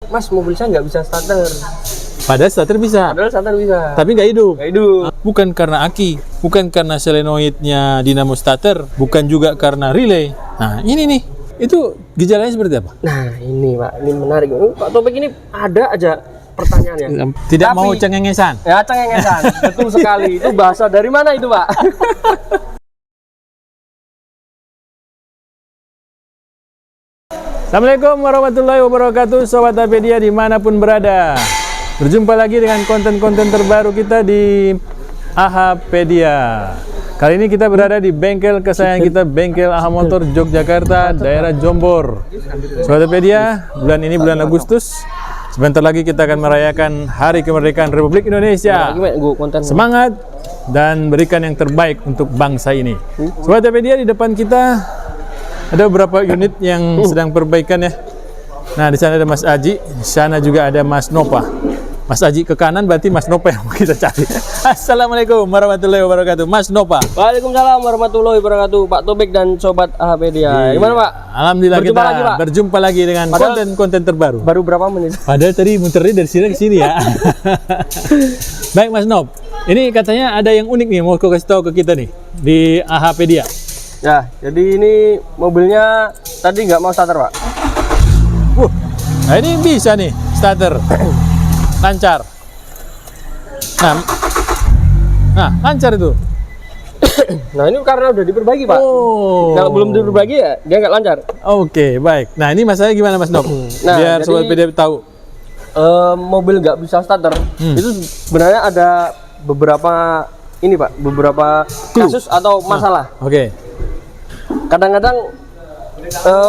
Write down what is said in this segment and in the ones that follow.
Mas mobil saya nggak bisa starter. Padahal starter bisa. Padahal starter bisa. Tapi nggak hidup. Nggak hidup. Bukan karena aki, bukan karena solenoidnya dinamo starter, bukan juga karena relay. Nah ini nih, itu gejalanya seperti apa? Nah ini Pak, ini menarik. Pak Topik ini ada aja pertanyaannya. Tidak mau cengengesan. Ya cengengesan, betul sekali. Itu bahasa dari mana itu Pak? Assalamualaikum warahmatullahi wabarakatuh, Sobat Apedia dimanapun berada. Berjumpa lagi dengan konten-konten terbaru kita di Ahapedia. Kali ini kita berada di bengkel kesayangan kita, Bengkel Aha Motor Yogyakarta, daerah Jombor. Sobat Apedia, bulan ini bulan Agustus. Sebentar lagi kita akan merayakan Hari Kemerdekaan Republik Indonesia. Semangat dan berikan yang terbaik untuk bangsa ini. Sobat Apedia, di depan kita ada beberapa unit yang sedang perbaikan ya. Nah, di sana ada Mas Aji, di sana juga ada Mas Nopa. Mas Aji ke kanan berarti Mas Nopa yang mau kita cari. Assalamualaikum warahmatullahi wabarakatuh, Mas Nopa. Waalaikumsalam warahmatullahi wabarakatuh, Pak Topik dan Sobat Ahapedia. Gimana Pak? Alhamdulillah berjumpa kita lagi, Pak. Berjumpa lagi dengan konten-konten terbaru. Baru berapa menit? Padahal tadi muternya dari sini ke sini ya. Baik Mas Nop, ini katanya ada yang unik nih mau kau kasih tahu ke kita nih di Ahapedia. Ya, jadi ini mobilnya tadi nggak mau starter Pak. Nah ini bisa nih starter. Lancar. Nah, lancar itu. Nah ini karena udah diperbaiki Pak. Kalau belum diperbaiki ya dia nggak lancar. Oke, baik. Nah ini masalahnya gimana Mas Nop? Nah, biar Sobat Apedia tahu. Mobil nggak bisa starter itu sebenarnya ada beberapa ini Pak, beberapa kasus atau masalah. Oke. Kadang-kadang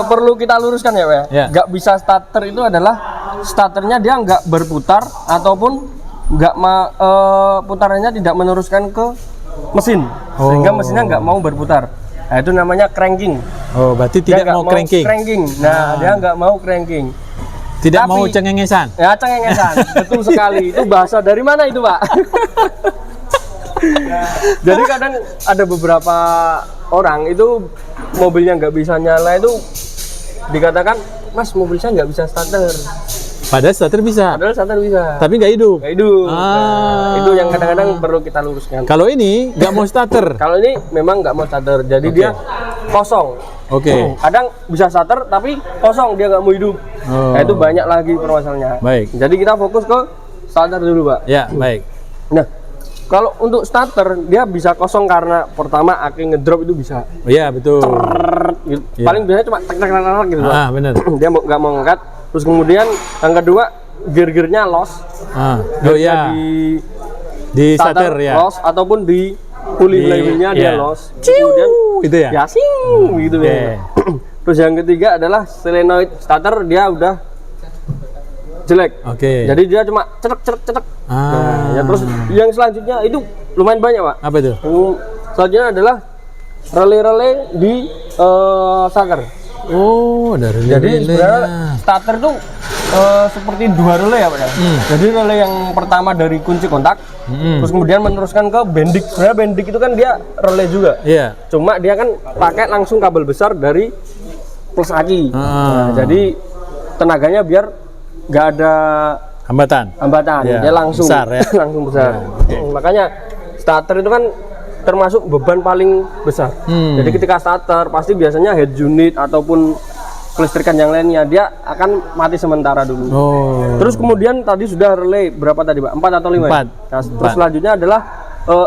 perlu kita luruskan ya Pak ya. Nggak bisa starter itu adalah starternya dia nggak berputar ataupun nggak putarannya tidak meneruskan ke mesin sehingga mesinnya nggak mau berputar. Nah itu namanya cranking. Oh berarti tidak mau cranking. Nah dia nggak mau cranking. Tidak mau cengengesan. Ya cengengesan, betul sekali. Itu bahasa dari mana itu Pak? Jadi kadang ada beberapa orang itu mobilnya nggak bisa nyala itu dikatakan Mas mobil saya nggak bisa starter. Padahal starter bisa. Padahal starter bisa. Tapi nggak hidup. Nggak hidup. Nah, itu yang kadang-kadang perlu kita luruskan. Kalau ini nggak mau starter. Kalau ini memang nggak mau starter, jadi dia kosong. Oke. Kadang bisa starter tapi kosong dia nggak mau hidup. Nah, itu banyak lagi permasalahannya. Baik. Jadi kita fokus ke starter dulu Pak. Ya baik. Nah kalau untuk starter dia bisa kosong karena pertama aki ngedrop itu bisa. Iya betul. Gitu. Paling biasanya cuma tek gitu. Ah benar. Dia nggak mau ngangkat. Terus kemudian yang kedua gear-gearnya loss. Oh iya. Di starter ya. Loss ataupun di puli-pulinya dia loss. Kemudian itu ya. Ya gitu ya. Terus yang ketiga adalah solenoid starter dia udah jelek. Oke. Jadi dia cuma cetek. Nah, ya terus yang selanjutnya itu lumayan banyak Pak. Apa itu? Selanjutnya adalah relay di starter. Oh, dari relay. Jadi sebenarnya starter tuh seperti dua relay ya Pak ya. Jadi relay yang pertama dari kunci kontak, terus kemudian meneruskan ke bendik. Sebenarnya bendik itu kan dia relay juga. Iya. Cuma dia kan pakai langsung kabel besar dari plus aki. Nah, jadi tenaganya biar nggak ada hambatan. Ya, dia langsung besar, ya? Langsung besar. Ya, makanya starter itu kan termasuk beban paling besar. Jadi ketika starter pasti biasanya head unit ataupun kelistrikan yang lainnya dia akan mati sementara dulu. Terus kemudian tadi sudah relay berapa tadi Pak? 4 atau 5? 4. Nah, terus selanjutnya adalah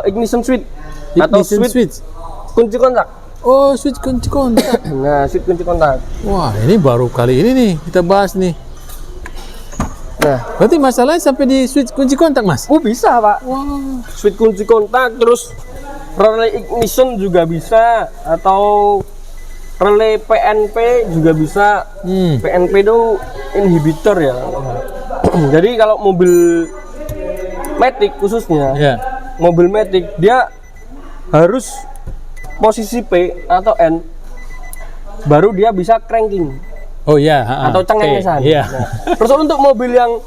ignition switch atau switch kunci kontak. Oh, switch kunci kontak. Nah, switch kunci kontak. Wah, ini baru kali ini nih kita bahas nih. Nah, berarti masalahnya sampai di switch kunci kontak, Mas? Oh, bisa, Pak. Wow. Switch kunci kontak, terus relay ignition juga bisa, atau relay PNP juga bisa. PNP itu inhibitor ya. Jadi kalau mobil Matic khususnya, mobil Matic dia harus posisi P atau N, baru dia bisa cranking. Oh iya, atau cengengesan. Iya. Nah, terus untuk mobil yang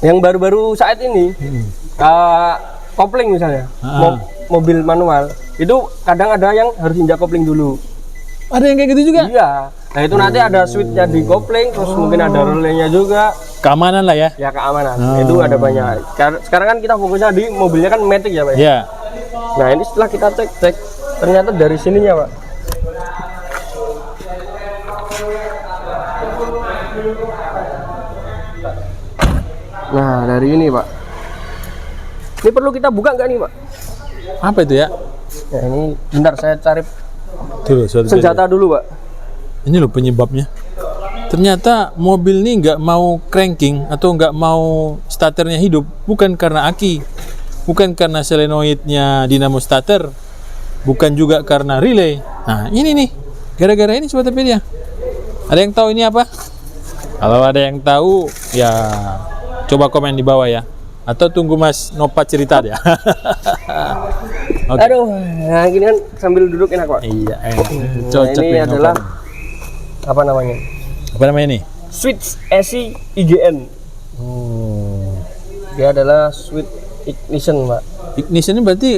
yang baru-baru saat ini, kopling misalnya, mobil manual, itu kadang ada yang harus injak kopling dulu. Ada yang kayak gitu juga? Iya. Nah itu nanti ada switchnya di kopling, terus mungkin ada relaynya juga. Keamanan lah ya? Ya keamanan, itu ada banyak. Sekarang kan kita fokusnya di mobilnya kan Matic ya Pak? Iya. Nah ini setelah kita cek, ternyata dari sininya Pak. Nah dari ini Pak. Ini perlu kita buka nggak nih Pak? Apa itu ya? Ya ini bentar saya cari Tuh, senjata dulu Pak. Ini loh penyebabnya. Ternyata mobil ini nggak mau cranking atau nggak mau starternya hidup bukan karena aki, bukan karena solenoidnya dinamo starter, bukan juga karena relay. Nah ini nih, gara-gara ini Sobat Pedia. Ada yang tahu ini apa? Kalau ada yang tahu ya coba komen di bawah ya. Atau tunggu Mas Nopa cerita ya. Okay. Aduh, nah gini kan sambil duduk enak Pak. Iya, cocok. Nah, ini adalah apa namanya? Apa namanya nih? Switch AC IGN. Dia adalah switch ignition Pak. Ignition ini berarti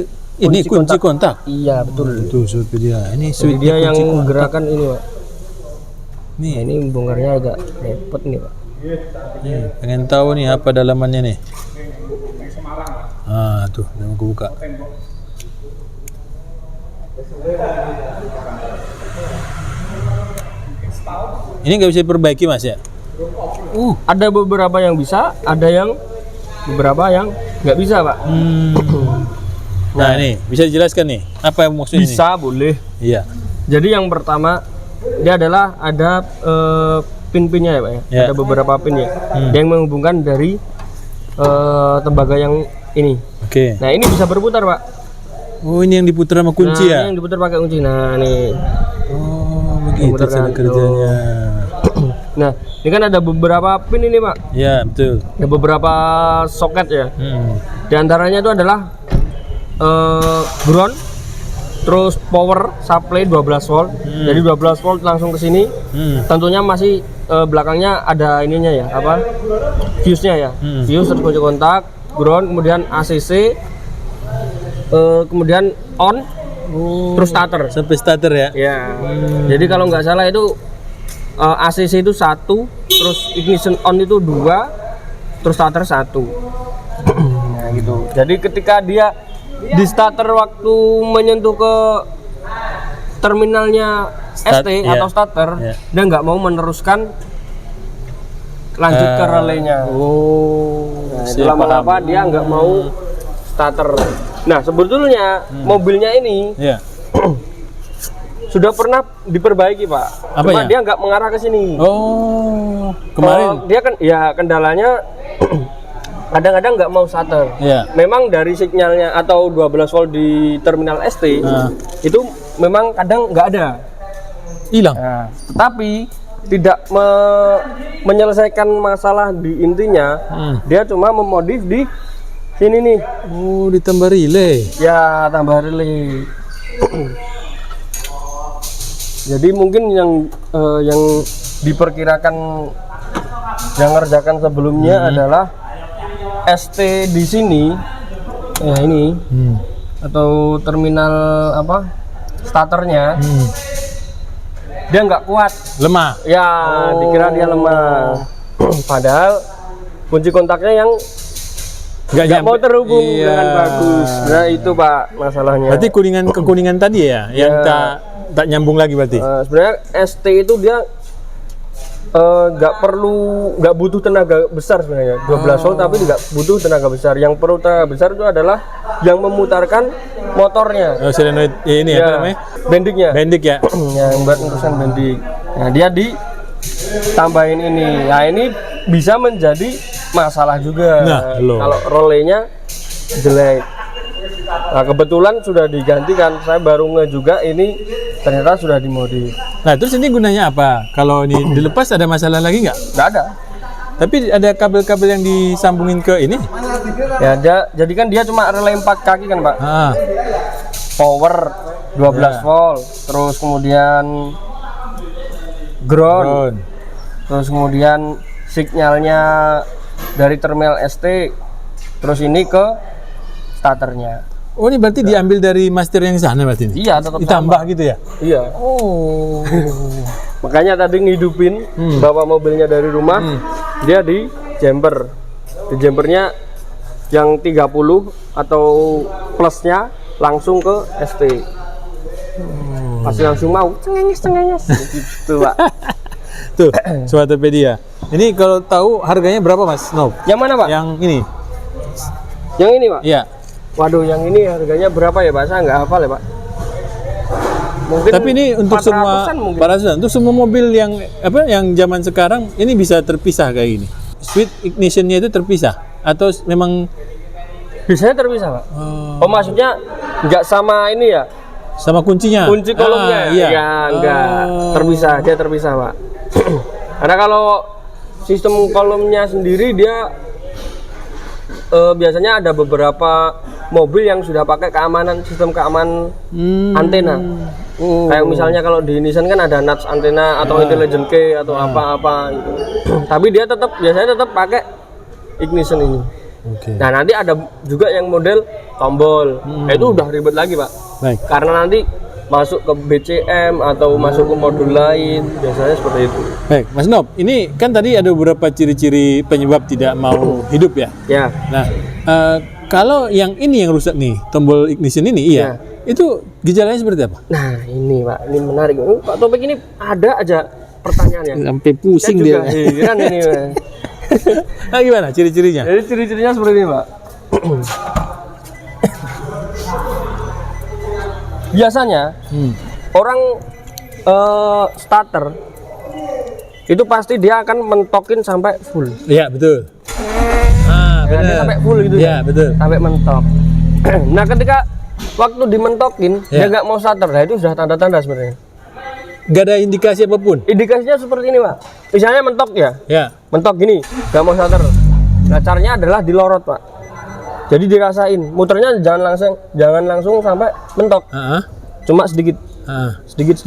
ini kunci kontak. Iya betul. Tuh Sobat Pedia. Ini switch dia yang gerakan ini Pak. Nih. Nah, ini bongkarnya agak repot nih Pak. Nih, pengen tahu nih apa dalamannya nih. Ah, tuh, yang aku buka. Ini nggak bisa diperbaiki Mas ya? Ada beberapa yang bisa, ada yang beberapa yang nggak bisa Pak. Nah ini bisa dijelaskan nih apa yang maksudnya? Bisa ini? Boleh. Iya. Jadi yang pertama dia adalah ada pin-pinnya ya Pak ya. Yeah. Ada beberapa pin ya yang menghubungkan dari tembaga yang ini. Oke. Nah ini bisa berputar Pak. Oh ini yang diputar sama kunci ya? Ini yang diputar pakai kunci. Nah nih. Oh begitu cara kerjanya. Nah ini kan ada beberapa pin ini Pak. Ya betul. Ada beberapa soket ya. Di antaranya itu adalah ground, terus power supply 12 volt. Jadi 12 volt langsung ke sini. Tentunya masih belakangnya ada ininya ya, apa? Fuse-nya ya. Fuse terus kunci kontak, ground, kemudian ACC, kemudian on, terus starter. Sampai starter ya? Ya. Jadi kalau nggak salah itu ACC itu 1, terus ignition on itu 2, terus starter 1. Nah gitu. Jadi ketika dia di starter waktu menyentuh ke terminalnya ST atau starter, dia nggak mau meneruskan lanjut ke relaynya. Nah, itulah mengapa dia nggak mau starter. Nah sebetulnya mobilnya ini sudah pernah diperbaiki Pak. Cuma dia nggak mengarah ke sini. Oh kemarin? Dia kan ya kendalanya kadang-kadang nggak mau starter. Memang dari sinyalnya atau 12 volt di terminal ST itu memang kadang nggak ada. Hilang. Nah, tetapi tidak menyelesaikan masalah di intinya. Dia cuma memodif di sini nih. Oh ditambah relay. Ya tambah relay. Jadi mungkin yang diperkirakan yang ngerjakan sebelumnya adalah ST di sini, ya ini, atau terminal apa starternya, dia nggak kuat, lemah. Ya, dikira dia lemah. Padahal kunci kontaknya yang nggak mau terhubung dengan bagus. Nah itu Pak masalahnya. Berarti kekuningan tadi ya, yang tak nyambung lagi berarti. Sebenarnya ST itu dia nggak butuh tenaga besar sebenarnya 12 volt, tapi nggak butuh tenaga besar. Yang perlu tenaga besar itu adalah yang memutarkan motornya. Solenoid ini apa namanya? Bendiknya. Bendik ya. Yang buat urusan bendik. Nah dia ditambahin ini. Nah ini bisa menjadi masalah juga. Kalau relaynya jelek. Nah kebetulan sudah digantikan. Saya baru juga ini ternyata sudah dimodif. Nah terus ini gunanya apa? Kalau ini dilepas ada masalah lagi nggak? Nggak ada. Tapi ada kabel-kabel yang disambungin ke ini? Ya jadi kan dia cuma relay 4 kaki kan Pak. Power 12 volt, terus kemudian ground, terus kemudian sinyalnya dari terminal ST, terus ini ke starternya. Oh ini berarti diambil dari master yang sana berarti? Iya, tetap ditambah sama. Gitu ya? Iya. Oh. Makanya tadi ngidupin bawa mobilnya dari rumah, dia di jumper. Di jumpernya yang 30 atau plusnya langsung ke ST. Pasti langsung mau cengenges gitu, Pak. Tuh, Sobat Tokopedia. Ini kalau tahu harganya berapa, Mas Nob? Yang mana, Pak? Yang ini. Yang ini, Pak? Iya. Waduh, yang ini harganya berapa ya, Pak? Saya nggak hafal ya, Pak. Mungkin tapi ini untuk semua untuk semua mobil yang apa yang zaman sekarang ini bisa terpisah kayak gini. Switch ignitionnya itu terpisah atau memang biasanya terpisah, Pak? Oh, maksudnya nggak sama ini ya? Sama kuncinya? Kunci kolomnya? Iya. Ya, enggak. Terpisah, dia terpisah, Pak. Karena kalau sistem kolomnya sendiri dia biasanya ada beberapa mobil yang sudah pakai sistem keamanan antena. Kayak misalnya kalau di Nissan kan ada notch antena atau intelligent key atau apa-apa gitu. Tapi dia biasanya tetap pakai ignition ini. Nah, nanti ada juga yang model tombol. Itu udah ribet lagi, Pak. Baik. Karena nanti masuk ke BCM atau masuk ke modul lain, biasanya seperti itu. Baik, Mas Nob, ini kan tadi ada beberapa ciri-ciri penyebab tidak mau hidup ya? Ya. Nah, kalau yang ini yang rusak nih, tombol ignition ini, iya. Itu gejalanya seperti apa? Nah, ini Pak, ini menarik. Pak Topik ini ada aja pertanyaannya. Sampai pusing dia. Heran ini, Pak. Nah, gimana ciri-cirinya? Jadi ciri-cirinya seperti ini, Pak. Biasanya orang starter itu pasti dia akan mentokin sampai full. Iya, betul. Benar. Dia sampai full gitu ya. Betul. Sampai mentok. Nah, ketika waktu dimentokin dia nggak mau starter, nah itu sudah tanda-tanda sebenarnya. Gak ada indikasi apapun. Indikasinya seperti ini, Pak. Misalnya mentok ya. Mentok gini, nggak mau starter. Nah, caranya adalah dilorot, Pak. Jadi dirasain, muternya jangan langsung sampai mentok. Cuma sedikit. Sedikit.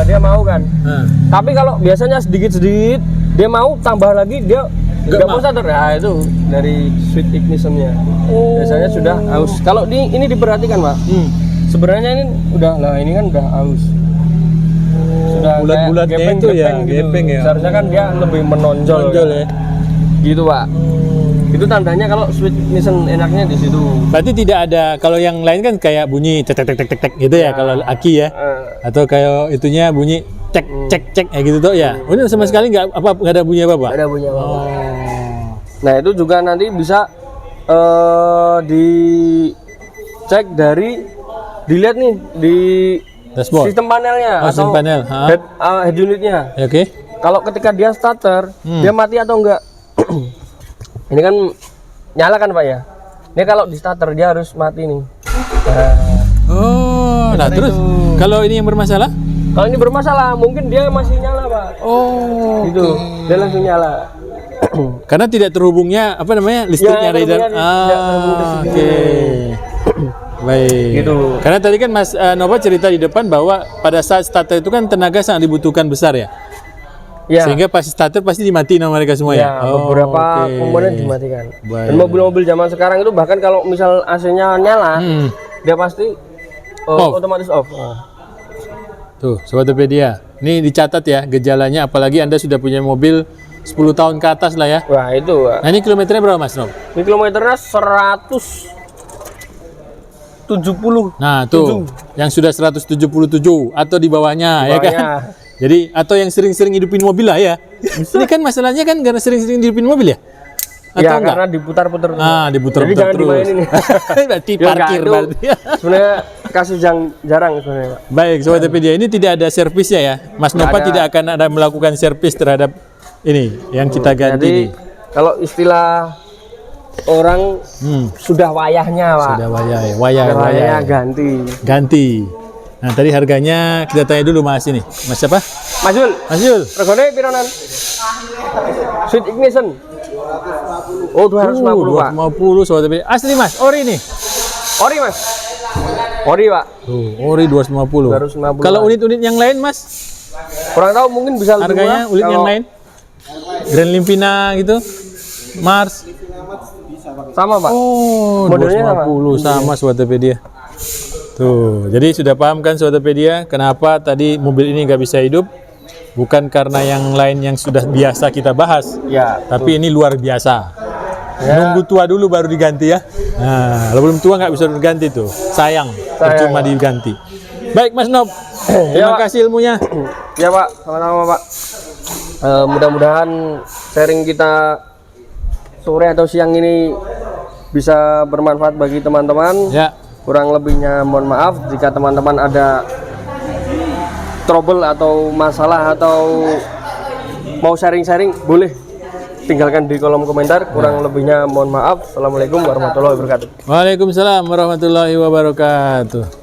Dia mau kan. Tapi kalau biasanya sedikit, dia mau tambah lagi, dia nggak mau starter. Nah, itu dari switch ignitionnya. Biasanya sudah aus. Kalau ini diperhatikan, Pak. Sebenarnya ini ini kan udah aus. Sudah bulat-bulatnya itu gepeng ya. Seharusnya kan dia lebih menonjol ya. Gitu, Pak. Itu tandanya kalau switch ignition enaknya di situ. Berarti tidak ada, kalau yang lain kan kayak bunyi tek gitu ya kalau aki ya. Atau kayak itunya bunyi cek gitu tuh ya. Ini sama sekali nggak ada bunyi apa-apa. Nggak ada bunyi apa-apa. Nah, itu juga nanti bisa dicek dilihat nih di dashboard. Sistem panelnya atau panel. Head unitnya. Oke. Kalau ketika dia starter, dia mati atau enggak? Ini kan nyala kan, Pak ya. Ini kalau di starter dia harus mati nih. Nah terus kalau ini yang bermasalah? Kalau ini bermasalah, mungkin dia masih nyala, Pak. Gitu. Dia langsung nyala. Karena tidak terhubungnya listriknya dari dalam. Oke. Baik. Gitu. Karena tadi kan Mas Nova cerita di depan bahwa pada saat starter itu kan tenaga sangat dibutuhkan besar ya. Sehingga pas starter pasti dimatiin sama mereka semua ya. Beberapa komponen dimatikan. Dan mobil-mobil zaman sekarang itu bahkan kalau misal AC-nya nyala, dia pasti otomatis off. Tuh, Sobat Tokopedia. Ini dicatat ya gejalanya, apalagi Anda sudah punya mobil 10 tahun ke atas lah ya. Wah, itu, Pak. Nah, ini kilometernya berapa, Mas Nob? Ini kilometernya 170. Nah, tuh. Yang sudah 177 atau di bawahnya ya kan? Jadi atau yang sering-sering hidupin mobil lah ya. Ini kan masalahnya kan karena sering-sering hidupin mobil ya? Atau enggak? Karena diputar-putar. Diputar-putar. Jadi jangan dimainin. Berarti parkir berarti. Sebenarnya kasus yang jarang sebenarnya, Pak. Baik, Sobat Tokopedia, ini tidak ada servisnya ya. Mas Nova tidak akan ada melakukan servis terhadap ini yang kita ganti. Jadi kalau istilah orang sudah wayahnya, Pak. Sudah wayah ganti. Nah, tadi harganya kita tanya dulu Mas ini. Mas siapa? Mas Yul. Regane piranan? Switch ignition. 250, Pak. 250 Sobat Tokopedia. Asli, Mas. Ori nih. Ori, Mas. Ori, Pak. Ori 250. Kalau unit-unit yang lain, Mas? Kurang tahu, mungkin bisa lebih harganya unit yang lain? Grand Limpina gitu. Mars. Sama, Pak. Modelnya 250 sama Sobat Tokopedia. Tuh, jadi sudah paham kan Sobatpedia kenapa tadi mobil ini nggak bisa hidup? Bukan karena yang lain yang sudah biasa kita bahas, Ya. tapi ini luar biasa. Ya. Nunggu tua dulu baru diganti ya. Nah, kalau belum tua nggak bisa diganti tuh. Sayang, percuma diganti. Baik Mas Nob, terima kasih ilmunya. Ya Pak, sama-sama Pak. Mudah-mudahan sharing kita sore atau siang ini bisa bermanfaat bagi teman-teman. Ya. Kurang lebihnya mohon maaf jika teman-teman ada trouble atau masalah atau mau sharing-sharing boleh tinggalkan di kolom komentar. Kurang lebihnya mohon maaf. Assalamualaikum warahmatullahi wabarakatuh. Waalaikumsalam warahmatullahi wabarakatuh.